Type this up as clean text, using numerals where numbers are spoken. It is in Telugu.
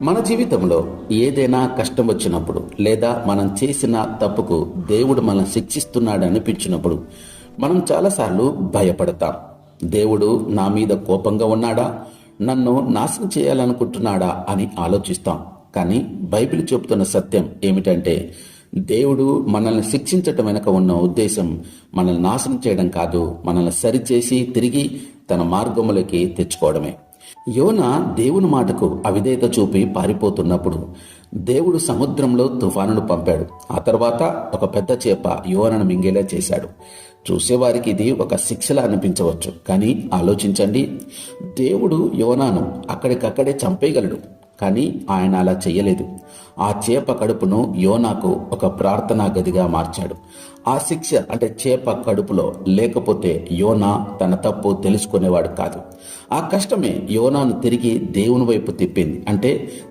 మన జీవితంలో ఏదైనా కష్టం వచ్చినప్పుడు లేదా మనం చేసిన తప్పుకు దేవుడు మనల్ని శిక్షిస్తున్నాడు అనిపించినప్పుడు మనం చాలాసార్లు భయపడతాం. దేవుడు నా మీద కోపంగా ఉన్నాడా, నన్ను నాశనం చేయాలనుకుంటున్నాడా అని ఆలోచిస్తాం. కానీ బైబిల్ చెబుతున్న సత్యం ఏమిటంటే, దేవుడు మనల్ని శిక్షించటం వెనుక ఉన్న ఉద్దేశం మనల్ని నాశనం చేయడం కాదు, మనల్ని సరిచేసి తిరిగి తన మార్గములకి తెచ్చుకోవడమే. యోనా దేవుని మాటకు అవిధేయత చూపి పారిపోతున్నప్పుడు దేవుడు సముద్రంలో తుఫానును పంపాడు. ఆ తర్వాత ఒక పెద్ద చేప యోనను మింగేలా చేశాడు. చూసేవారికి ఇది ఒక శిక్షలా అనిపించవచ్చు, కానీ ఆలోచించండి, దేవుడు యోనాను అక్కడికక్కడే చంపేయగలడు. కానీ ఆయన అలా చెయ్యలేదు. ఆ చేప కడుపును యోనాకు ఒక ప్రార్థనా గదిగా మార్చాడు. ఆ శిక్ష అంటే చేప కడుపులో లేకపోతే యోనా తన తప్పు తెలుసుకునేవాడు కాదు. ఆ కష్టమే యోనాను తిరిగి దేవుని వైపు తిప్పింది. అంటే